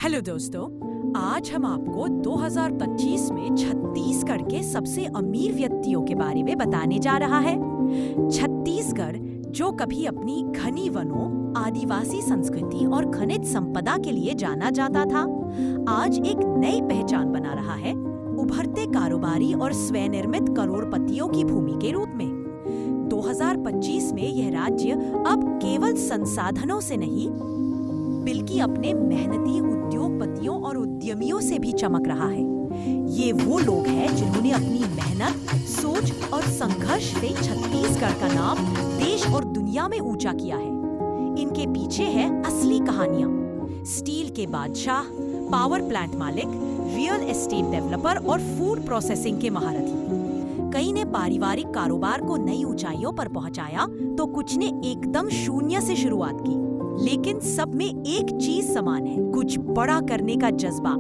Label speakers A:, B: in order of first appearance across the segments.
A: Hello दोस्तों, आज हम आपको 2025 में छत्तीसगढ़ के सबसे अमीर व्यक्तियों के बारे में बताने जा रहा है। छत्तीसगढ़, जो कभी अपनी घनी वनों, आदिवासी संस्कृति और खनिज संपदा के लिए जाना जाता था, आज एक नई पहचान बना रहा है, उभरते कारोबारी और स्वनिर्मित करोड़पतियों की भूमि के रूप में। 2025 में यह राज्य अब केवल संसाधनों से नहीं, बल्कि अपने मेहनती उद्योगपतियों और उद्यमियों से भी चमक रहा है। ये वो लोग हैं जिन्होंने अपनी मेहनत, सोच और संघर्ष से छत्तीसगढ़ का नाम देश और दुनिया में ऊंचा किया है। इनके पीछे है असली कहानियां। स्टील के बादशाह, पावर प्लांट मालिक, रियल एस्टेट डेवलपर और फूड प्रोसेसिंग के महारथी। कई ने पारिवारिक कारोबार को नई ऊंचाइयों पर पहुंचाया, तो कुछ ने एकदम शून्य से शुरुआत की। लेकिन सब में एक चीज समान है, कुछ बड़ा करने का जज्बा।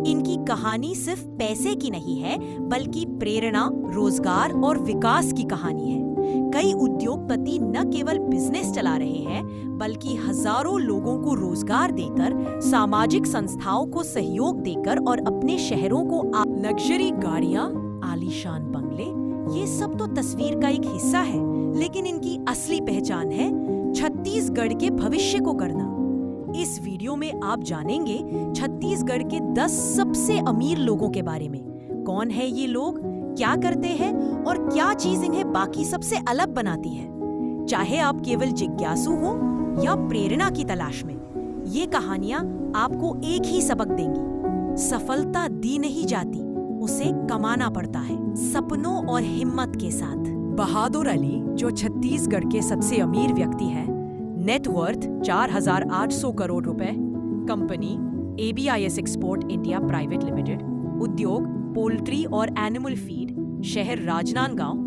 A: इनकी कहानी सिर्फ पैसे की नहीं है, बल्कि प्रेरणा, रोजगार और विकास की कहानी है। कई उद्योगपति न केवल बिजनेस चला रहे हैं, बल्कि हजारों लोगों को रोजगार देकर, सामाजिक संस्थाओं को सहयोग देकर और अपने शहरों को लग्जरी गाड़ियां, आलीशान बंगले, ये सब तो तस्वीर का एक हिस्सा है, लेकिन इनकी असली पहचान है छत्तीसगढ़ के भविष्य को करना। इस वीडियो में आप जानेंगे छत्तीसगढ़ के 10 सबसे अमीर लोगों के बारे में। कौन है ये लोग, क्या करते हैं और क्या चीज इन्हें बाकी सबसे अलग बनाती है। चाहे आप केवल जिज्ञासु हो या प्रेरणा की तलाश में, ये कहानियां आपको एक ही सबक देंगी। सफलता दी नहीं जाती, उसे कमाना पड़ता है, सपनों और हिम्मत के साथ। बहादुर अली, जो छत्तीसगढ़ के सबसे अमीर व्यक्ति हैं, नेटवर्थ 4,800 करोड़ रुपए, company ABIS export India private limited, उद्योग पोल्ट्री और एनिमल फीड, शहर राजनांदगांव,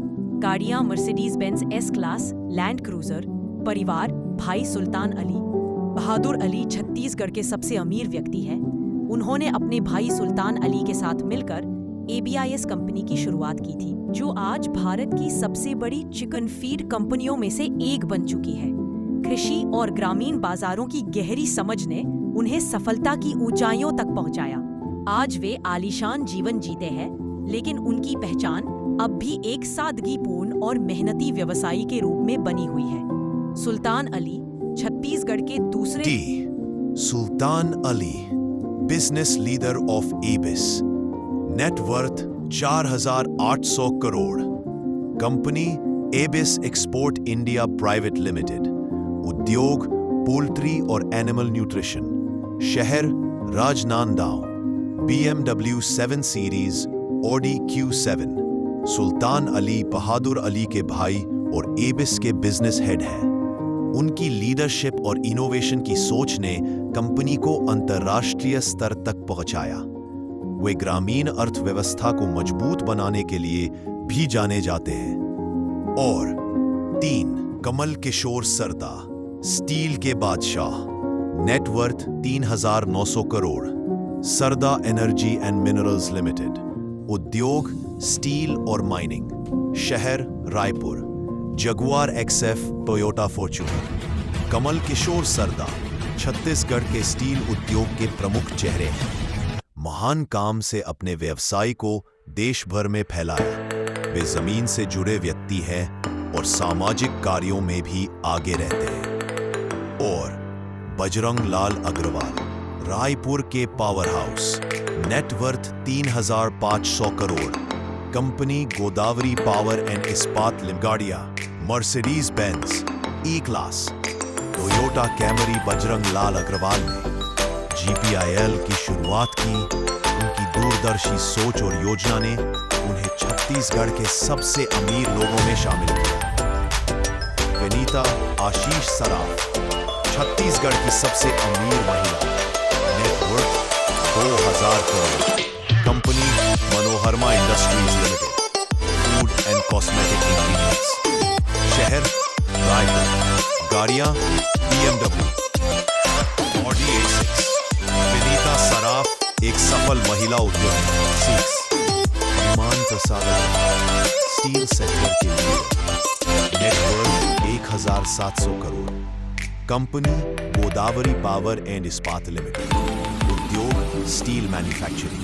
A: गाड़ियां Mercedes Benz S class land cruiser, परिवार भाई सुल्तान अली। बहादुर अली छत्तीसगढ़ के सबसे अमीर व्यक्ति हैं। उन्होंने अपने भाई सुल्तान अली के साथ मिलकर ABIS कंपनी की शुरुआत की थी, जो आज भारत की सबसे बड़ी चिकन फीड कंपनियों में से एक बन चुकी है। कृषि और ग्रामीण बाजारों की गहरी समझ ने उन्हें सफलता की ऊंचाइयों तक पहुंचाया। आज वे आलीशान जीवन जीते हैं, लेकिन उनकी पहचान अब भी एक सादगीपूर्ण और मेहनती व्यवसायी के रूप में बनी हुई है। सुल्तान अली छत्तीसगढ़ के दूसरे
B: Sultan Ali, business leader of ABIS, net worth 4,800 crore, company ABIS export India private limited, उद्योग पोल्ट्री और एनिमल न्यूट्रिशन, शहर Rajnandgaon, BMW 7 series, Audi Q7। Sultan Ali Bahadur Ali के भाई और ABIS के बिजनेस हेड हैं। उनकी लीडरशिप और इनोवेशन की सोच ने कंपनी को अंतर्राष्ट्रीय स्तर तक पहुंचाया। वे ग्रामीण अर्थव्यवस्था को मजबूत बनाने के लिए भी जाने जाते हैं। और 3, कमल किशोर सरदा, स्टील के बादशाह, net worth 3,900 crore, Sarda energy and minerals limited, उद्योग स्टील और माइनिंग, शहर Raipur, Jaguar XF Toyota Fortuner. Kamal Kishore Sarda Chhattisgarh के स्टील उद्योग के प्रमुख चेहरे हैं। महान काम से अपने व्यवसाय को देश भर में फैलाया। वे जमीन से जुड़े व्यक्ति हैं और सामाजिक कार्यों में भी आगे रहते हैं। और बजरंग लाल अग्रवाल, रायपुर के power house, net worth 3,500 crore, company Godavari power and Ispat limited, गाड़ियां Mercedes Benz E class, Toyota Camry. Bajrang Lal Agarwal ने GPIL की शुरुआत की। उनकी दूरदर्शी सोच और योजना ने उन्हें छत्तीसगढ़ के सबसे अमीर लोगों में शामिल किया। विनीता आशीष सराफ, छत्तीसगढ़ की सबसे अमीर महिला, net worth 2,000 crore, company Manoharama industries limited, food and cosmetic ingredients, शहर रायपुर, गाड़ियां BMW, Audi A6। Vinita Saraf एक सफल महिला उद्यमी, विमान प्रसारण, स्टील सेक्टर के लिए, net worth 1,700 crore, company Godavari power and Ispat limited, उद्योग स्टील मैन्युफैक्चरिंग,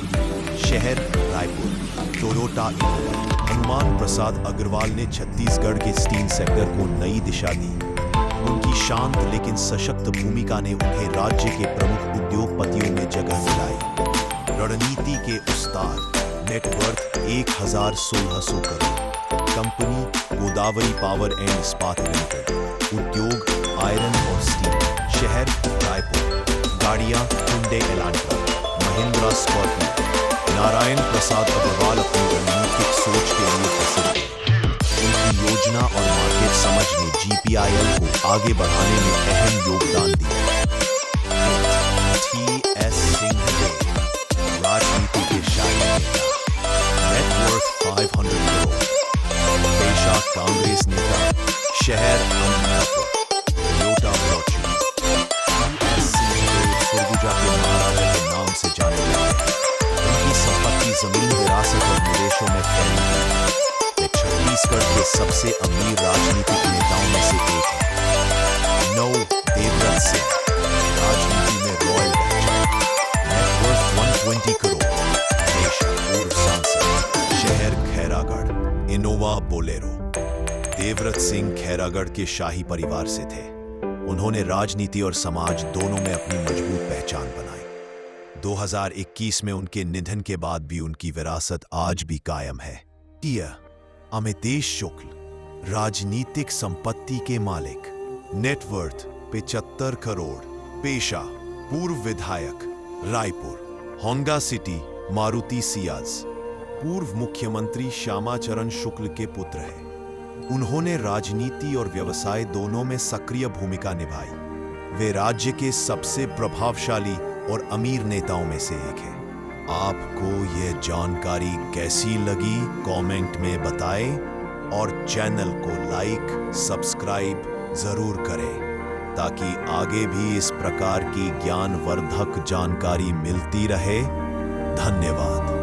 B: शहर रायपुर, टोयोटा इनोवा। हनुमान प्रसाद अग्रवाल ने छत्तीसगढ़ के स्टील सेक्टर को नई दिशा दी। उनकी शांत लेकिन सशक्त भूमिका ने उन्हें राज्य के प्रमुख उद्योगपतियों में जगह दिलाई। रणनीति के उस्ताद, net worth 11,600 crore. Company Godavari power and Ispat limited, उद्योग आयरन और स्टील, शहर रायपुर, गाड़ियां Hyundai Elantra, Mahindra Scorpio. Narayan Prasad Agarwal अपनी रणनीतिक सोच के लिए प्रसिद्ध हैं। उनकी योजना और मार्केट समझ ने GPIL को आगे बढ़ाने में अहम योगदान दिया। TS सिंहदेव, राजनीति के शाही नेता, नेटवर्थ 500 करोड़। पेशा कांग्रेस नेता, शहर Amritsar, Toyota Fortune. TS Singhdeo Surguja के महाराजा के नाम से जाने जाते हैं। उनकी संपत्ति जमीन, विरासत और निवेशों में फैली है। वे छत्तीसगढ़ के सबसे अमीर राजनीतिक नेताओं में से एक है। नौ देवव्रत सिंह, राजनीति में रॉयल बैच, नेटवर्थ 120 करोड़। पेशा पूर्व सांसद, शहर खैरागढ़, इनोवा बोलेरो। देवव्रत सिंह खैरागढ़ के शाही परिवार से थे। उन्होंने राजनीति और समाज दोनों में अपनी मजबूत पहचान बनाई। 2021 में उनके निधन के बाद भी उनकी विरासत आज भी कायम है। अमितेश शुक्ल, राजनीतिक संपत्ति के मालिक, नेटवर्थ 75 करोड़। पेशा पूर्व विधायक, Raipur, Honda city, Maruti Ciaz. पूर्व मुख्यमंत्री श्यामाचरण शुक्ल के पुत्र हैं। उन्होंने राजनीति और व्यवसाय दोनों में सक्रिय भूमिका निभाई। वे राज्य के सबसे प्रभावशाली और अमीर नेताओं में से एक हैं। आपको यह जानकारी कैसी लगी कमेंट में बताएं और चैनल को लाइक, सब्सक्राइब जरूर करें ताकि आगे भी इस प्रकार की ज्ञानवर्धक जानकारी मिलती रहे। धन्यवाद।